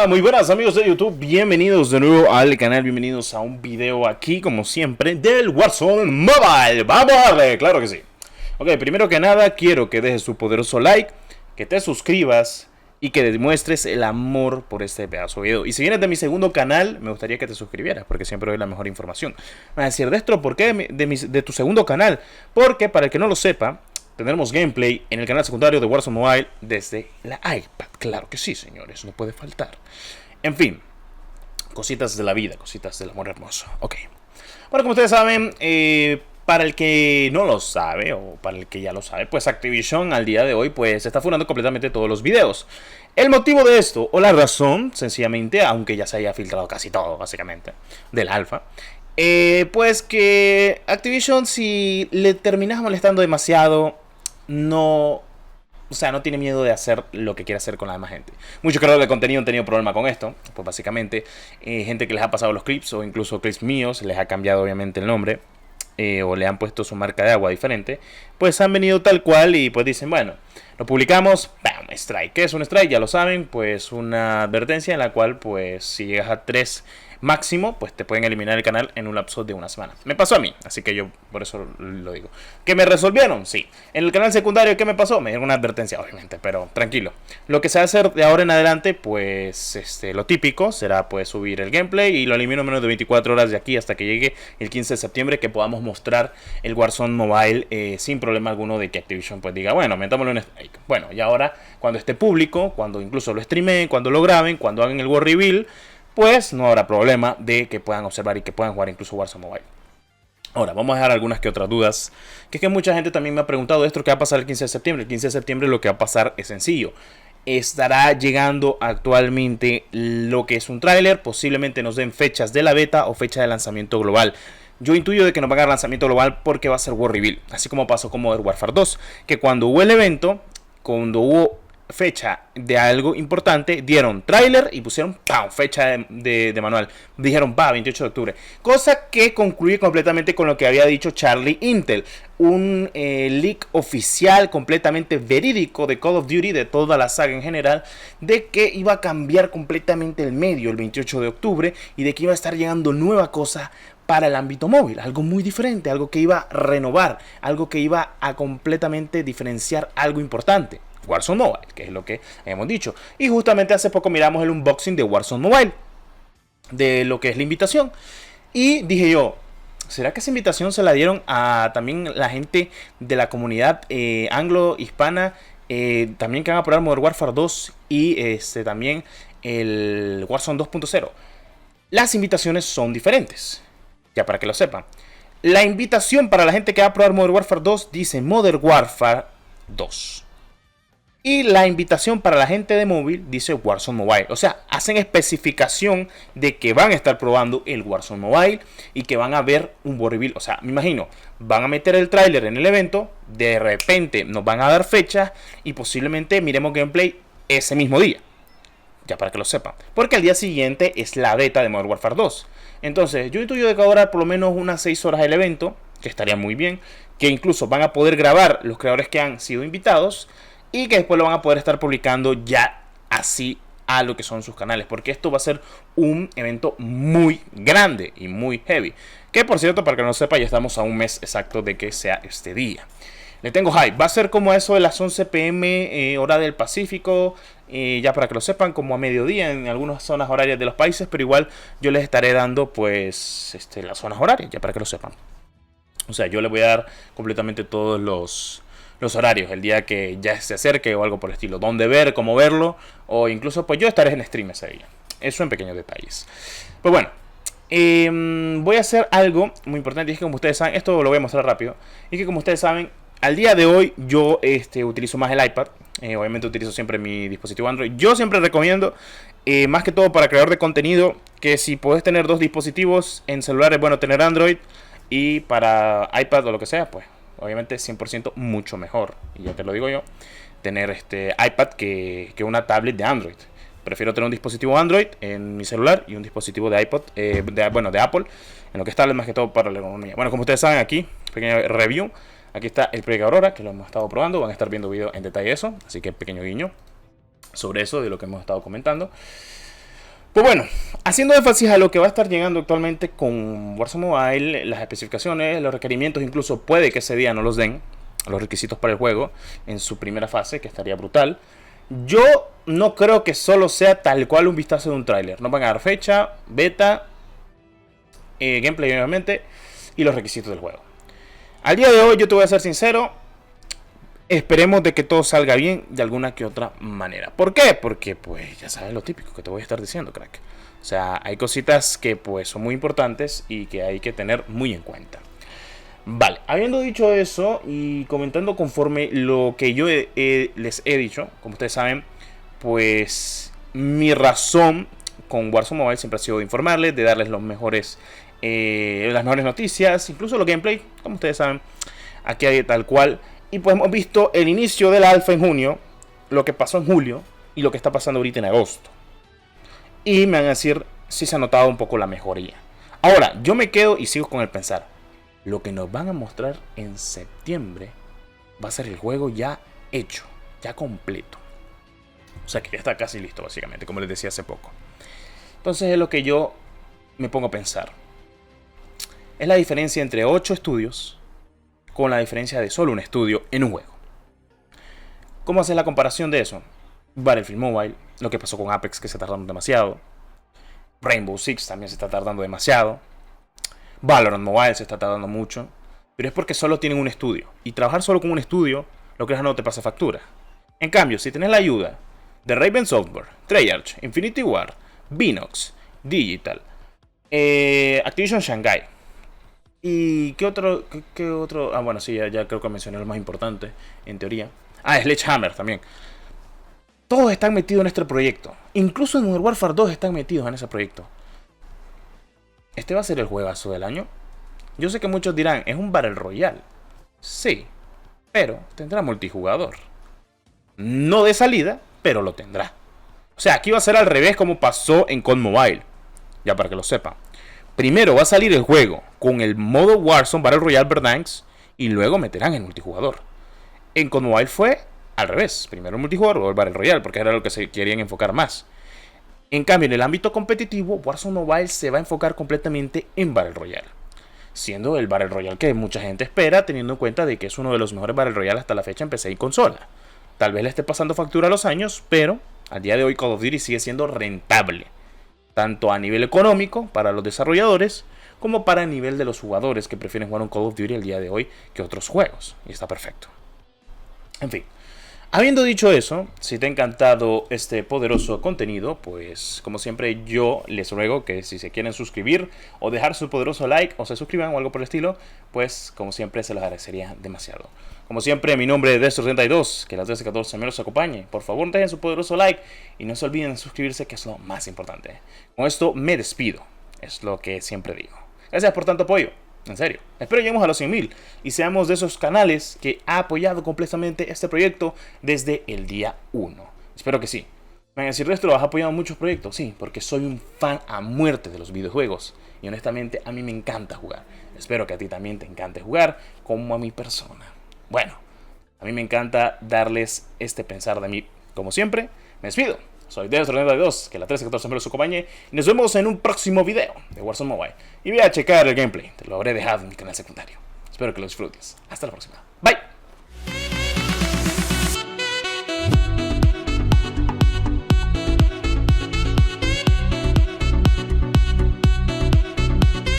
Hola, muy buenas amigos de YouTube, bienvenidos de nuevo al canal, bienvenidos a un video aquí como siempre del Warzone Mobile. Vamos a darle, claro que sí. Ok, primero que nada quiero que dejes tu poderoso like, que te suscribas y que demuestres el amor por este pedazo de video. Y si vienes de mi segundo canal, me gustaría que te suscribieras porque siempre doy la mejor información. Me vas a decir, Destro, ¿por qué de tu segundo canal? Porque para el que no lo sepa, tendremos gameplay en el canal secundario de Warzone Mobile desde la iPad. Claro que sí, señores, no puede faltar. En fin, cositas de la vida, cositas del amor hermoso. Ok. Bueno, como ustedes saben, para el que no lo sabe, o para el que ya lo sabe, pues Activision al día de hoy pues está funando completamente todos los videos. El motivo de esto, o la razón, sencillamente, aunque ya se haya filtrado casi todo, básicamente, del alfa, pues que Activision, si le terminas molestando demasiado, no, o sea, no tiene miedo de hacer lo que quiere hacer con la demás gente. Muchos creadores de contenido han tenido problema con esto. Pues básicamente, gente que les ha pasado los clips o incluso clips míos, les ha cambiado obviamente el nombre. O le han puesto su marca de agua diferente. Pues han venido tal cual y pues dicen, bueno, lo publicamos, ¡pam! Strike. ¿Qué es un strike? Ya lo saben, pues una advertencia en la cual pues si llegas a 3 máximo, pues te pueden eliminar el canal en un lapso de una semana. Me pasó a mí, así que yo por eso lo digo. ¿Que me resolvieron? Sí. En el canal secundario, ¿qué me pasó? Me dieron una advertencia, obviamente, pero tranquilo. Lo que se va a hacer de ahora en adelante, pues lo típico será pues subir el gameplay y lo elimino en menos de 24 horas de aquí hasta que llegue el 15 de septiembre, que podamos mostrar el Warzone Mobile sin problema alguno de que Activision pues diga, bueno, metámoslo en strike. Bueno, y ahora cuando esté público, cuando incluso lo streameen, cuando lo graben, cuando hagan el War Reveal, pues no habrá problema de que puedan observar y que puedan jugar incluso Warzone Mobile. Ahora, vamos a dejar algunas que otras dudas. Que es que mucha gente también me ha preguntado esto, ¿qué va a pasar el 15 de septiembre? El 15 de septiembre lo que va a pasar es sencillo. Estará llegando actualmente lo que es un tráiler. Posiblemente nos den fechas de la beta o fecha de lanzamiento global. Yo intuyo de que nos va a dar lanzamiento global porque va a ser War Reveal. Así como pasó con Modern Warfare 2. Que cuando hubo el evento, cuando hubo fecha de algo importante, dieron tráiler y pusieron ¡pam! Fecha de manual. Dijeron, 28 de octubre. Cosa que concluye completamente con lo que había dicho Charlie Intel. Un leak oficial completamente verídico de Call of Duty, de toda la saga en general, de que iba a cambiar completamente el medio el 28 de octubre y de que iba a estar llegando nueva cosa para el ámbito móvil, algo muy diferente, algo que iba a renovar, algo que iba a completamente diferenciar algo importante. Warzone Mobile, que es lo que hemos dicho. Y justamente hace poco miramos el unboxing de Warzone Mobile, de lo que es la invitación. Y dije yo, ¿será que esa invitación se la dieron a también la gente de la comunidad anglo-hispana? También que van a probar Modern Warfare 2 y también el Warzone 2.0. Las invitaciones son diferentes, ya para que lo sepan. La invitación para la gente que va a probar Modern Warfare 2 dice Modern Warfare 2. Y la invitación para la gente de móvil dice Warzone Mobile. O sea, hacen especificación de que van a estar probando el Warzone Mobile y que van a ver un War Reveal. O sea, me imagino, van a meter el tráiler en el evento, de repente nos van a dar fechas y posiblemente miremos gameplay ese mismo día. Ya para que lo sepan. Porque al día siguiente es la beta de Modern Warfare 2. Entonces, yo intuyo de que ahora por lo menos unas 6 horas del evento, que estaría muy bien, que incluso van a poder grabar los creadores que han sido invitados y que después lo van a poder estar publicando ya así a lo que son sus canales, porque esto va a ser un evento muy grande y muy heavy, que por cierto, para que no lo sepa, ya estamos a un mes exacto de que sea este día. Le tengo hype, va a ser como eso de las 11 p.m. Hora del Pacífico, ya para que lo sepan, como a mediodía en algunas zonas horarias de los países, pero igual yo les estaré dando pues las zonas horarias, ya para que lo sepan. O sea, yo les voy a dar completamente todos los horarios, el día que ya se acerque o algo por el estilo, dónde ver, cómo verlo, o incluso pues yo estaré en stream ese día. Eso en pequeños detalles. Pues bueno, voy a hacer algo muy importante, y es que como ustedes saben, esto lo voy a mostrar rápido, y que como ustedes saben, al día de hoy yo utilizo más el iPad, obviamente utilizo siempre mi dispositivo Android. Yo siempre recomiendo, más que todo para creador de contenido, que si puedes tener dos dispositivos en celular es bueno tener Android, y para iPad o lo que sea, pues obviamente 100% mucho mejor. Y ya te lo digo yo, tener iPad que una tablet de Android. Prefiero tener un dispositivo Android en mi celular y un dispositivo de iPod, de Apple, en lo que es tablet más que todo para la economía. Bueno, como ustedes saben aquí, pequeño review. Aquí está el Project Aurora, que lo hemos estado probando. Van a estar viendo video en detalle eso, así que pequeño guiño sobre eso, de lo que hemos estado comentando. Pues bueno, haciendo énfasis a lo que va a estar llegando actualmente con Warzone Mobile, las especificaciones, los requerimientos, incluso puede que ese día no los den, los requisitos para el juego, en su primera fase, que estaría brutal. Yo no creo que solo sea tal cual un vistazo de un tráiler. Nos van a dar fecha, beta, gameplay obviamente, y los requisitos del juego. Al día de hoy, yo te voy a ser sincero, esperemos de que todo salga bien de alguna que otra manera. ¿Por qué? Porque pues ya sabes lo típico que te voy a estar diciendo, crack. O sea, hay cositas que pues son muy importantes y que hay que tener muy en cuenta. Vale, habiendo dicho eso y comentando conforme lo que yo les he dicho, como ustedes saben, pues mi razón con Warzone Mobile siempre ha sido de informarles, de darles las mejores noticias, incluso los gameplay, como ustedes saben, aquí hay tal cual. Y pues hemos visto el inicio del alfa en junio, lo que pasó en julio y lo que está pasando ahorita en agosto. Y me van a decir si se ha notado un poco la mejoría. Ahora, yo me quedo y sigo con el pensar. Lo que nos van a mostrar en septiembre va a ser el juego ya hecho, ya completo. O sea que ya está casi listo básicamente, como les decía hace poco. Entonces es lo que yo me pongo a pensar. Es la diferencia entre 8 estudios con la diferencia de solo un estudio en un juego. ¿Cómo hacer la comparación de eso? Battlefield Mobile, lo que pasó con Apex, que se tardaron demasiado. Rainbow Six también se está tardando demasiado. Valorant Mobile se está tardando mucho. Pero es porque solo tienen un estudio. Y trabajar solo con un estudio, lo que es no te pasa factura. En cambio, si tenés la ayuda de Raven Software, Treyarch, Infinity Ward, Binox, Digital, Activision Shanghai, ¿y qué otro? ¿Qué otro? Ah, bueno, sí, ya creo que mencioné lo más importante, en teoría. Ah, Sledgehammer también. Todos están metidos en este proyecto. Incluso en Modern Warfare 2 están metidos en ese proyecto. ¿Este va a ser el juegazo del año? Yo sé que muchos dirán, es un Battle Royale. Sí, pero tendrá multijugador. No de salida, pero lo tendrá. O sea, aquí va a ser al revés como pasó en COD Mobile. Ya para que lo sepan. Primero va a salir el juego con el modo Warzone Battle Royale Verdansk y luego meterán el multijugador. En COD Mobile fue al revés. Primero el multijugador, luego el Battle Royale, porque era lo que se querían enfocar más. En cambio, en el ámbito competitivo, Warzone Mobile se va a enfocar completamente en Battle Royale. Siendo el Battle Royale que mucha gente espera, teniendo en cuenta de que es uno de los mejores Battle Royale hasta la fecha en PC y consola. Tal vez le esté pasando factura a los años, pero al día de hoy Call of Duty sigue siendo rentable. Tanto a nivel económico para los desarrolladores, como para el nivel de los jugadores que prefieren jugar un Call of Duty el día de hoy que otros juegos. Y está perfecto. En fin. Habiendo dicho eso, si te ha encantado este poderoso contenido, pues como siempre yo les ruego que si se quieren suscribir o dejar su poderoso like o se suscriban o algo por el estilo, pues como siempre se los agradecería demasiado. Como siempre, mi nombre es Destro32, que la 1314 me los acompañe. Por favor, dejen su poderoso like y no se olviden de suscribirse, que es lo más importante. Con esto me despido, es lo que siempre digo. Gracias por tanto apoyo. En serio, espero lleguemos a los 100.000 y seamos de esos canales que ha apoyado completamente este proyecto desde el día 1. Espero que sí. Me van a decir, Destro, ¿has apoyado muchos proyectos? Sí, porque soy un fan a muerte de los videojuegos y honestamente a mí me encanta jugar. Espero que a ti también te encante jugar como a mi persona. Bueno, a mí me encanta darles este pensar de mí. Como siempre, me despido. Soy Destro32, que la 1314 me los acompañe. Y nos vemos en un próximo video de Warzone Mobile. Y voy a checar el gameplay. Te lo habré dejado en mi canal secundario. Espero que lo disfrutes. Hasta la próxima. Bye.